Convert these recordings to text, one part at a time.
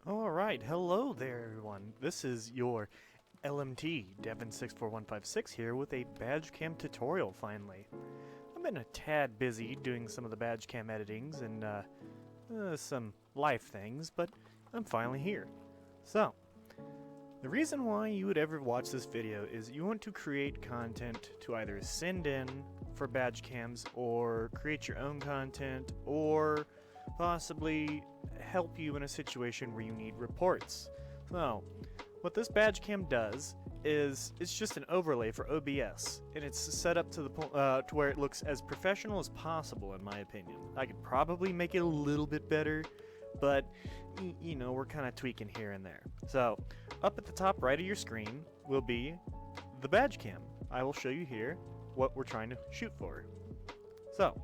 Alright, hello there everyone. This is your LMT, Devin64156 here with a badge cam tutorial finally. I've been a tad busy doing some of the badge cam editings and some life things, but I'm finally here. So, the reason why you would ever watch this video is you want to create content to either send in for badge cams or create your own content or possibly help you in a situation where you need reports. So, what this badge cam does is it's just an overlay for OBS, and it's set up to the to where it looks as professional as possible, in my opinion. I could probably make it a little bit better, but you know, we're kind of tweaking here and there. So, up at the top right of your screen will be the badge cam. I will show you here what we're trying to shoot for. So,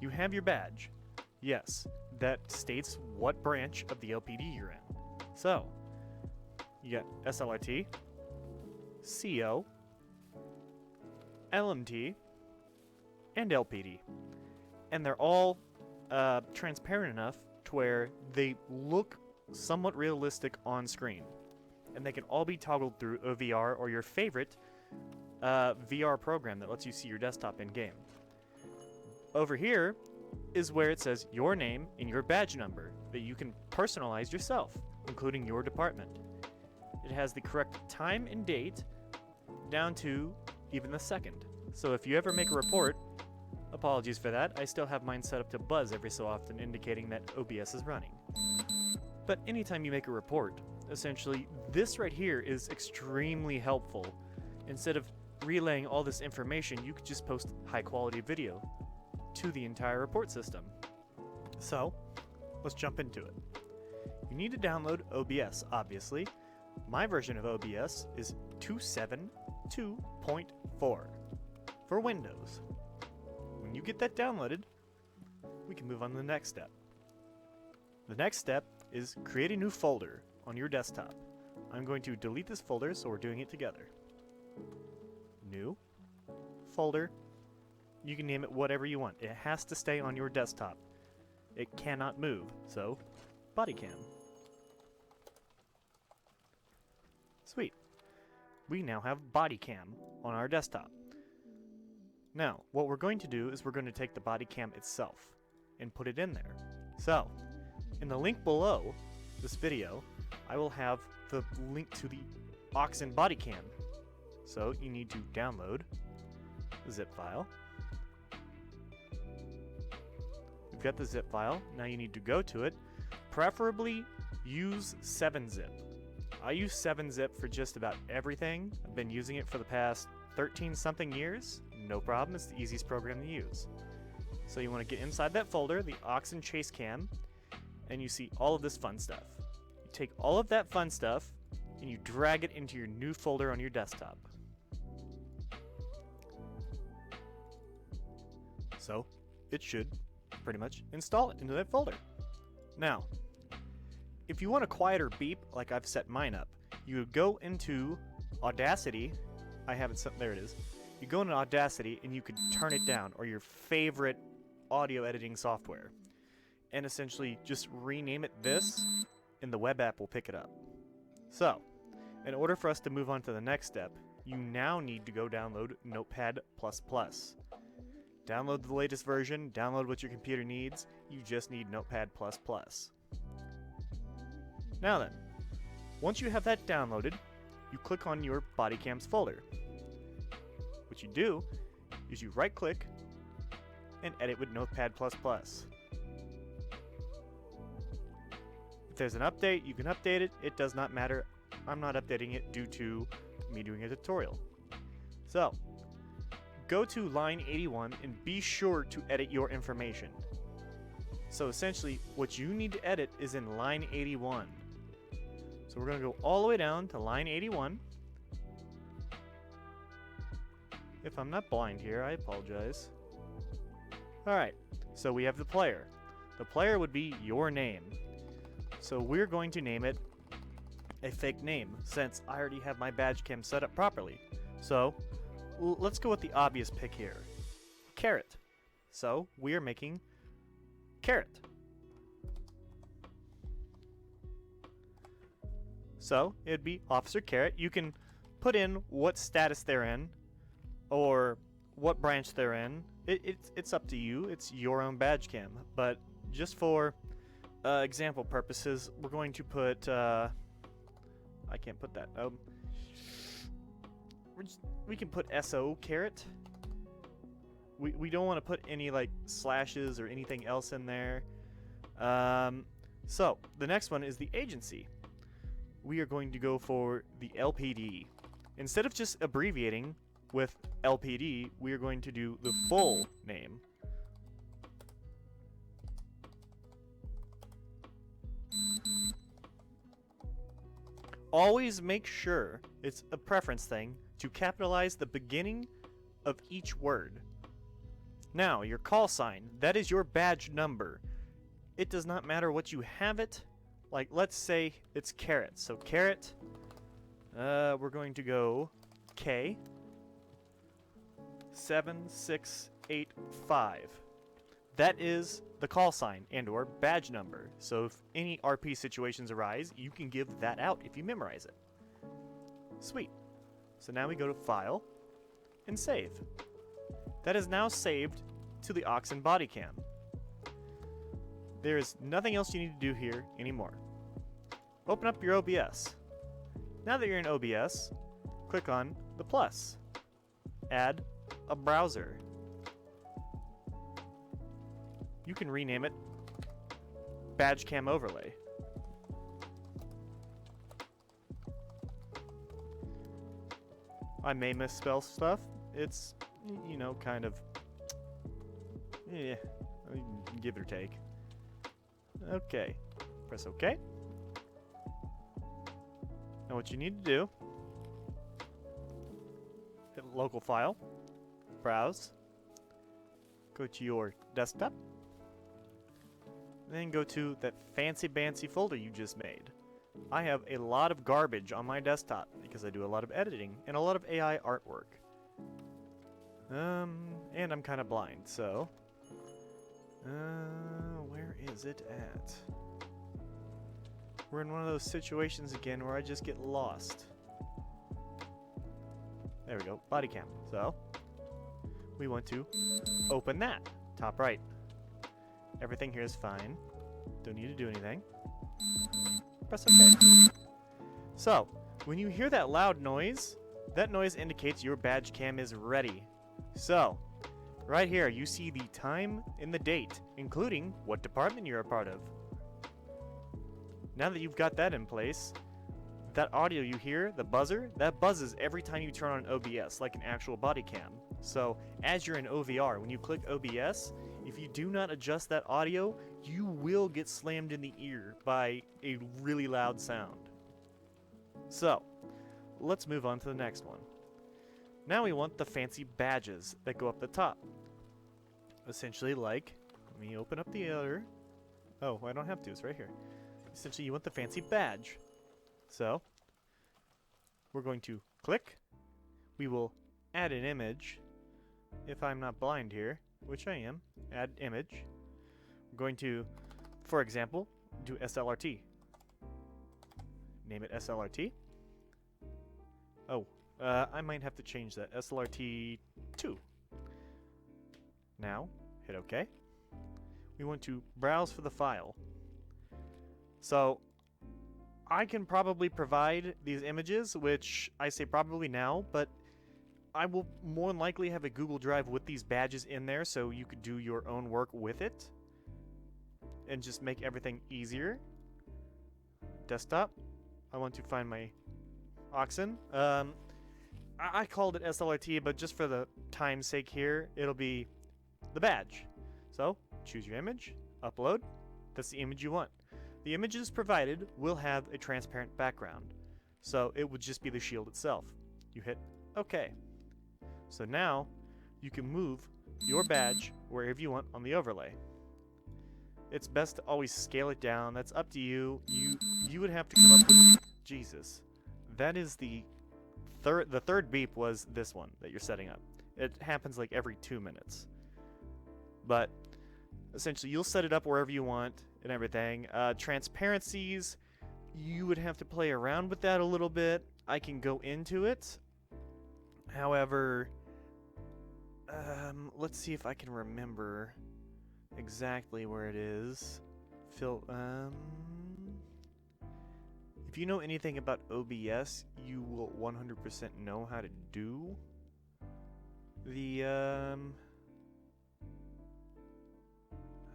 you have your badge. Yes, that states what branch of the LPD you're in. So, you got SLRT, CO, LMT, and LPD. And they're all transparent enough to where they look somewhat realistic on screen. And they can all be toggled through OVR or your favorite VR program that lets you see your desktop in-game. Over here is where it says your name and your badge number that you can personalize yourself, including your department. It has the correct time and date down to even the second. So if you ever make a report, apologies for that, I still have mine set up to buzz every so often, indicating that OBS is running. But anytime you make a report, essentially this right here is extremely helpful. Instead of relaying all this information, you could just post high quality video to the entire report system. So, let's jump into it. You need to download OBS, obviously. My version of OBS is 2.7.2.4 for Windows. When you get that downloaded, we can move on to the next step. The next step is create a new folder on your desktop. I'm going to delete this folder, so we're doing it together. New folder. You can name it whatever you want. It has to stay on your desktop. It cannot move, so body cam. Sweet. We now have body cam on our desktop. Now, what we're going to do is we're going to take the body cam itself and put it in there. So, in the link below this video, I will have the link to the aux body cam. So, you need to download the zip file. You've got the zip file. Now you need to go to it. Preferably use 7-zip. I use 7-zip for just about everything. I've been using it for the past 13-something years. No problem, it's the easiest program to use. So you want to get inside that folder, the aux and chase cam, and you see all of this fun stuff. You take all of that fun stuff and you drag it into your new folder on your desktop. So it should pretty much install it into that folder. Now, if you want a quieter beep, like I've set mine up, you would go into Audacity. I have it set, there it is. You go into Audacity and you could turn it down, or your favorite audio editing software, and essentially just rename it this, and the web app will pick it up. So, in order for us to move on to the next step, you now need to go download Notepad++. Download the latest version, download what your computer needs, you just need Notepad++. Now then, once you have that downloaded, you click on your body cams folder. What you do is you right click and edit with Notepad++. If there's an update, you can update it. It does not matter. I'm not updating it due to me doing a tutorial. So, go to line 81 and be sure to edit your information. So essentially, what you need to edit is in line 81. So we're going to go all the way down to line 81. If I'm not blind here, I apologize. Alright, so we have the player. The player would be your name. So we're going to name it a fake name, since I already have my badge cam set up properly. So, let's go with the obvious pick here. Carrot. So, we are making Carrot. So it'd be Officer Carrot. You can put in what status they're in or what branch they're in. It's up to you. It's your own badge cam. But just for example purposes, we're going to put I can't put that. We can put SO Carrot. We don't want to put any like slashes or anything else in there. So the next one is the agency. We are going to go for the LPD. Instead of just abbreviating with LPD, we are going to do the full name. Always make sure, it's a preference thing, to capitalize the beginning of each word. Now, your call sign, that is your badge number. It does not matter what you have it. Like, let's say it's Carrot. So Carrot, we're going to go K 7685. That is the call sign and or badge number. So if any RP situations arise, you can give that out if you memorize it. Sweet. So now we go to File and Save. That is now saved to the aux and body cam. There is nothing else you need to do here anymore. Open up your OBS. Now that you're in OBS, click on the plus. Add a browser. You can rename it Badge Cam Overlay. I may misspell stuff. It's, you know, kind of, yeah, give it or take. Okay, press OK. Now what you need to do, hit local file, browse, go to your desktop, and then go to that fancy-bancy folder you just made. I have a lot of garbage on my desktop because I do a lot of editing and a lot of AI artwork. And I'm kind of blind, so where is it at? We're in one of those situations again where I just get lost. There we go, body cam. So we want to open that, top right. Everything here is fine. Don't need to do anything. Press OK. So when you hear that loud noise, that noise indicates your badge cam is ready. So right here, you see the time and the date, including what department you're a part of. Now that you've got that in place, that audio you hear, the buzzer, that buzzes every time you turn on OBS, like an actual body cam. So as you're in OVR, when you click OBS, if you do not adjust that audio, you will get slammed in the ear by a really loud sound. So let's move on to the next one. Now we want the fancy badges that go up the top. Essentially like, let me open up the other. Oh, I don't have to, it's right here. Essentially you want the fancy badge. So we're going to click. We will add an image. If I'm not blind here, which I am, add image. We're going to, for example, do SLRT. Name it SLRT. Oh, I might have to change that. SLRT 2. Now, hit OK. We want to browse for the file. So, I can probably provide these images, which I say probably now, but I will more than likely have a Google Drive with these badges in there so you could do your own work with it and just make everything easier. Desktop. I want to find my Oxen. I called it SLRT, but just for the time's sake here, it'll be the badge. So, choose your image, upload. That's the image you want. The images provided will have a transparent background, so it would just be the shield itself. You hit OK. So now, you can move your badge wherever you want on the overlay. It's best to always scale it down. That's up to you. You would have to come up with... Jesus. That is the third beep was this one that you're setting up. It happens like every 2 minutes. But essentially, you'll set it up wherever you want and everything. Transparencies, you would have to play around with that a little bit. I can go into it. However, let's see if I can remember exactly where it is. If you know anything about OBS, you will 100% know how to do the, I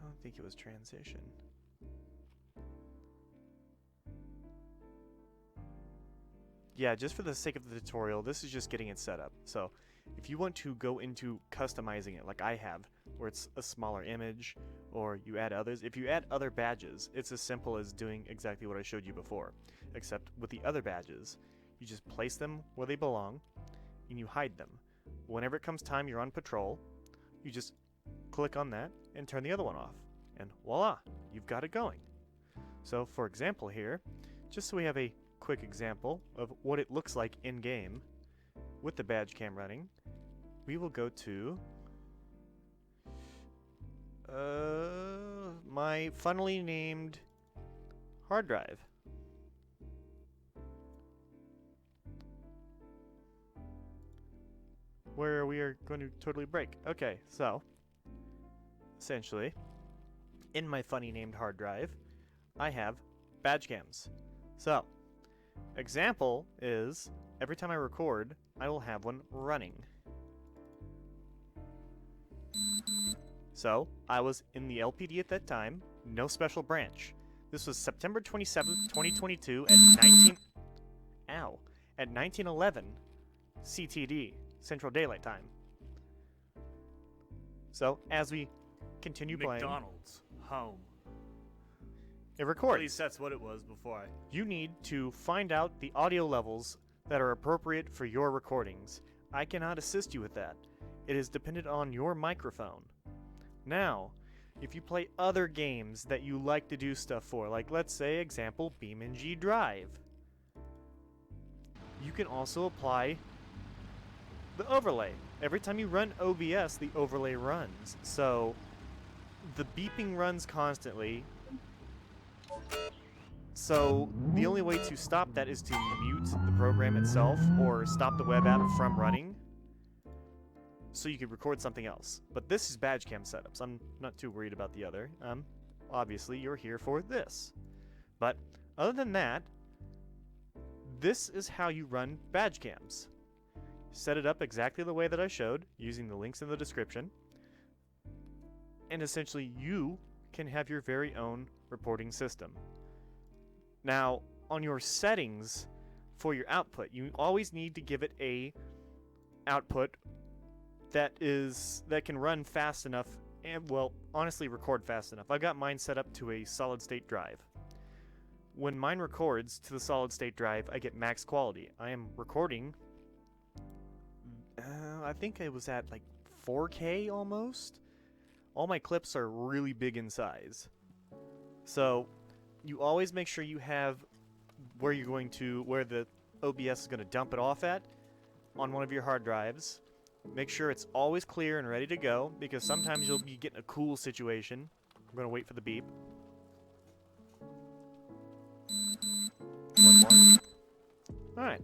don't think it was transition. Yeah, just for the sake of the tutorial, this is just getting it set up. So, if you want to go into customizing it like I have, where it's a smaller image, or you add others, if you add other badges, it's as simple as doing exactly what I showed you before. Except with the other badges, you just place them where they belong, and you hide them. Whenever it comes time you're on patrol, you just click on that and turn the other one off. And voila, you've got it going. So for example here, just so we have a quick example of what it looks like in-game with the badge cam running, we will go to my funnily named hard drive. Where we are going to totally break. Okay, so essentially, in my funny named hard drive, I have badge cams. So, example is, every time I record, I will have one running. So, I was in the LPD at that time, no special branch. This was September 27th, 2022 at 1911 CTD, Central Daylight Time. So, as we continue playing... McDonald's, home. It records. At least that's what it was before I... You need to find out the audio levels that are appropriate for your recordings. I cannot assist you with that. It is dependent on your microphone. Now, if you play other games that you like to do stuff for, like let's say example BeamNG Drive, you can also apply the overlay. Every time you run OBS, the overlay runs. So the beeping runs constantly. So the only way to stop that is to mute the program itself or stop the web app from running so you could record something else. But this is Badge Cam Setups. I'm not too worried about the other. Obviously you're here for this. But other than that, this is how you run badge cams. Set it up exactly the way that I showed, using the links in the description. And essentially you can have your very own reporting system. Now, on your settings for your output, you always need to give it a output that can run fast enough and, well, honestly record fast enough. I've got mine set up to a solid state drive. When mine records to the solid state drive, I get max quality. I am recording, I think I was at like 4K almost. All my clips are really big in size. So, you always make sure you have where the OBS is going to dump it off at on one of your hard drives. Make sure it's always clear and ready to go, because sometimes you'll be getting a cool situation. I'm going to wait for the beep. One more. Alright.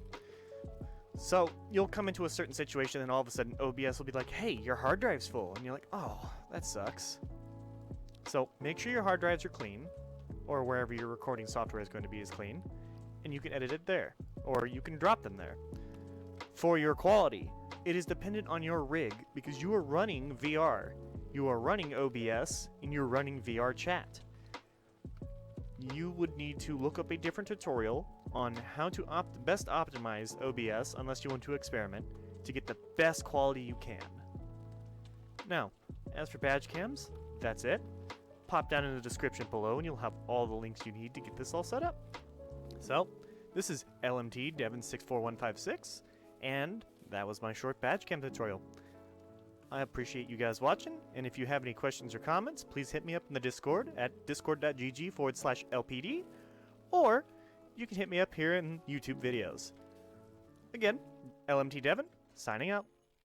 So, you'll come into a certain situation and all of a sudden OBS will be like, hey, your hard drive's full. And you're like, oh, that sucks. So, make sure your hard drives are clean, or wherever your recording software is going to be is clean, and you can edit it there, or you can drop them there. For your quality, it is dependent on your rig, because you are running VR, you are running OBS, and you're running VR chat. You would need to look up a different tutorial on how to best optimize OBS, unless you want to experiment, to get the best quality you can. Now, as for badge cams, that's it. Pop down in the description below and you'll have all the links you need to get this all set up. So, this is LMT Devin 64156, and that was my short badge cam tutorial. I appreciate you guys watching, and if you have any questions or comments, please hit me up in the Discord at discord.gg/LPD, or you can hit me up here in YouTube videos. Again, LMT Devin, signing out.